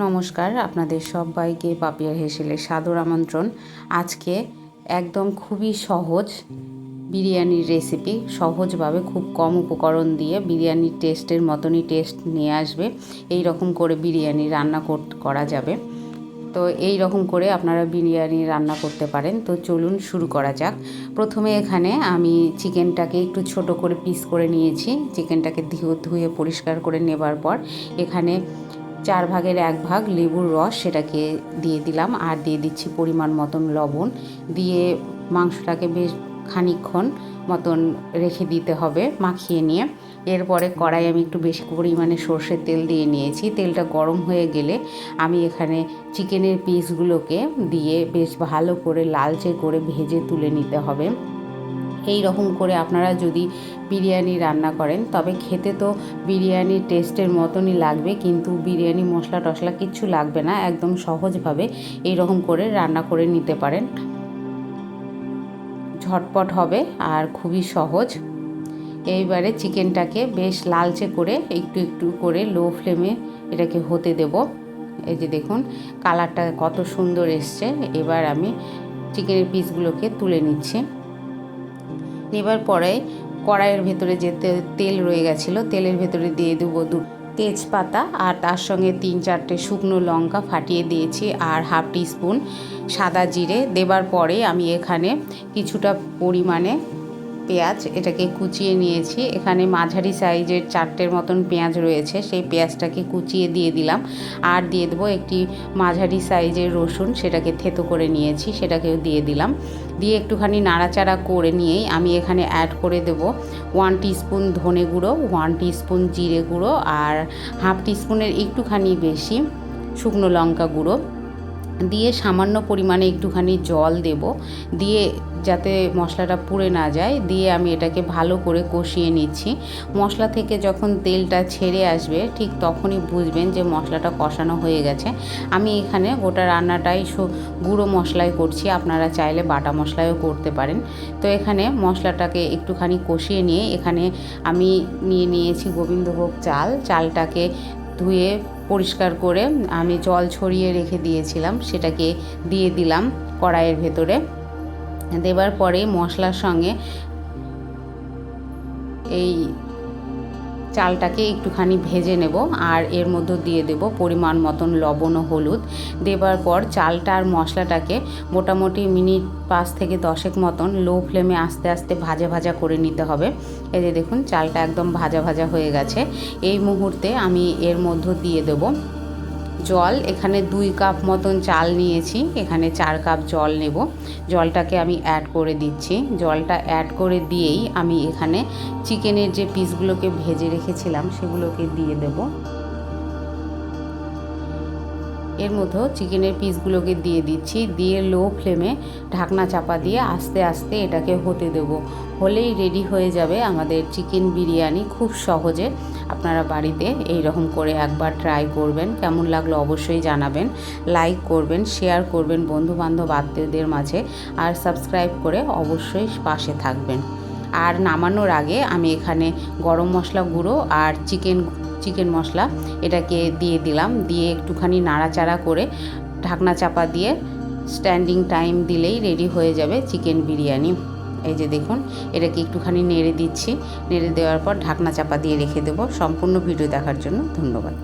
নমস্কার, আপনাদের সবাইকে পাপিয়ার হেসেলের সাদর আমন্ত্রণ। আজকে একদম খুবই সহজ বিরিয়ানির রেসিপি, সহজভাবে খুব কম উপকরণ দিয়ে বিরিয়ানির টেস্টের মতনই টেস্ট নিয়ে আসবে। এই রকম করে বিরিয়ানি রান্না করা যাবে। তো এই রকম করে আপনারা বিরিয়ানি রান্না করতে পারেন। তো চলুন শুরু করা যাক। প্রথমে এখানে আমি চিকেনটাকে একটু ছোট করে পিস করে নিয়েছি। চিকেনটাকে ধুয়ে পরিষ্কার করে নেবার পর এখানে 4 ভাগের 1 ভাগ লেবুর রস সেটাকে দিয়ে দিলাম, আর দিয়ে দিচ্ছি পরিমাণ মতন লবণ। দিয়ে মাংসটাকে বেশ খানিকক্ষণ মতন রেখে দিতে হবে মাখিয়ে নিয়ে। এরপরে কড়াই আমি একটু বেশি পরিমাণে সর্ষের তেল দিয়ে নিয়েছি। তেলটা গরম হয়ে গেলে আমি এখানে চিকেনের পিসগুলোকে দিয়ে বেশ ভালো করে লালচে করে ভেজে তুলে নিতে হবে। এই রকম করে আপনারা যদি বিরিয়ানি রান্না করেন তবে খেতে তো বিরিয়ানির টেস্টের মতনই লাগবে, কিন্তু বিরিয়ানি মশলা টশলা কিচ্ছু লাগবে না। একদম সহজভাবে এই রকম করে রান্না করে নিতে পারেন, ঝটপট হবে আর খুবই সহজ। এইবারে চিকেনটাকে বেশ লালচে করে একটু একটু করে লো ফ্লেমে এটাকে হতে দেব। এই যে দেখুন কালারটা কত সুন্দর এসছে। এবার আমি চিকেনের পিসগুলোকে তুলে নিচ্ছি। নেবার পরে কড়াইয়ের ভেতরে যে তেল রয়ে গেছিলো তেলের ভেতরে দিয়ে দেবো তেজপাতা, আর তার সঙ্গে 3-4টে শুকনো লঙ্কা ফাটিয়ে দিয়েছি, আর হাফ টিস্পুন সাদা জিরে। দেবার পরে আমি এখানে কিছুটা পরিমাণে পেঁয়াজ এটাকে কুচিয়ে নিয়েছি। এখানে মাঝারি সাইজের 4টের মতন পেঁয়াজ রয়েছে, সেই পেঁয়াজটাকে কুচিয়ে দিয়ে দিলাম। আর দিয়ে দেবো একটি মাঝারি সাইজের রসুন, সেটাকে থেতো করে নিয়েছি, সেটাকেও দিয়ে দিলাম। দিয়ে একটুখানি নাড়াচাড়া করে নিয়েই আমি এখানে অ্যাড করে দেব 1 টিস্পুন ধনে গুঁড়ো, 1 টিস্পুন জিরে গুঁড়ো, আর হাফ টিস্পুনের একটুখানি বেশি শুকনো লঙ্কা গুঁড়ো। দিয়ে সামান্য পরিমাণে একটুখানি জল দেব, দিয়ে যাতে মশলাটা পুড়ে না যায়। দিয়ে আমি এটাকে ভালো করে কষিয়ে নিচ্ছি। মশলা থেকে যখন তেলটা ছেড়ে আসবে ঠিক তখনই বুঝবেন যে মশলাটা কষানো হয়ে গেছে। আমি এখানে গোটা রান্নাটাই গুঁড়ো মশলাই করছি, আপনারা চাইলে বাটা মশলাও করতে পারেন। তো এখানে মশলাটাকে একটুখানি কষিয়ে নিয়ে এখানে আমি নিয়েছি গোবিন্দভোগ চালটাকে ধুয়ে পরিষ্কার করে আমি জল ছড়িয়ে রেখে দিয়েছিলাম, সেটাকে দিয়ে দিলাম কড়াইয়ের ভেতরে। দেবার পরে মশলার সঙ্গে এই চালটাকে একটুখানি ভেজে নেব, আর এর মধ্যে দিয়ে দেব পরিমাণ মতন লবণ ও হলুদ। দেবার পর চালটা আর মশলাটাকে মোটামুটি মিনিট 5 থেকে 10 মতন লো ফ্লেমে আস্তে আস্তে ভাজা ভাজা করে নিতে হবে। এই যে দেখুন চালটা একদম ভাজা ভাজা হয়ে গেছে। এই মুহূর্তে আমি এর মধ্যে দিয়ে দেব জল। এখানে 2 কাপ মতন চাল নিয়েছি, এখানে 4 কাপ জল নেব। জলটাকে আমি অ্যাড করে দিচ্ছি। জলটা অ্যাড করে দিয়েই আমি এখানে চিকেনের যে পিসগুলোকে ভেজে রেখেছিলাম সেগুলোকে দিয়ে দেব। এর মধ্যে চিকেনের পিসগুলোকে দিয়ে দিচ্ছি। দিয়ে লো ফ্লেমে ঢাকনা চাপা দিয়ে আস্তে আস্তে এটাকে হতে দেব। হলেই রেডি হয়ে যাবে আমাদের চিকেন বিরিয়ানি। খুব সহজে আপনারা বাড়িতে এই রকম করে একবার ট্রাই করবেন। কেমন লাগলো অবশ্যই জানাবেন। লাইক করবেন, শেয়ার করবেন বন্ধুবান্ধব আত্মীয়দের মাঝে, আর সাবস্ক্রাইব করে অবশ্যই পাশে থাকবেন। আর নামানোর আগে আমি এখানে গরম মশলা গুঁড়ো আর চিকেন মশলা এটাকে দিয়ে দিলাম। দিয়ে একটুখানি নাড়াচাড়া করে ঢাকনা চাপা দিয়ে স্ট্যান্ডিং টাইম দিলেই রেডি হয়ে যাবে চিকেন বিরিয়ানি। এই যে দেখুন এটাকে একটুখানি নেড়ে দিচ্ছি। নেড়ে দেওয়ার পর ঢাকনা চাপা দিয়ে রেখে দেবো। সম্পূর্ণ ভিডিও দেখার জন্য ধন্যবাদ।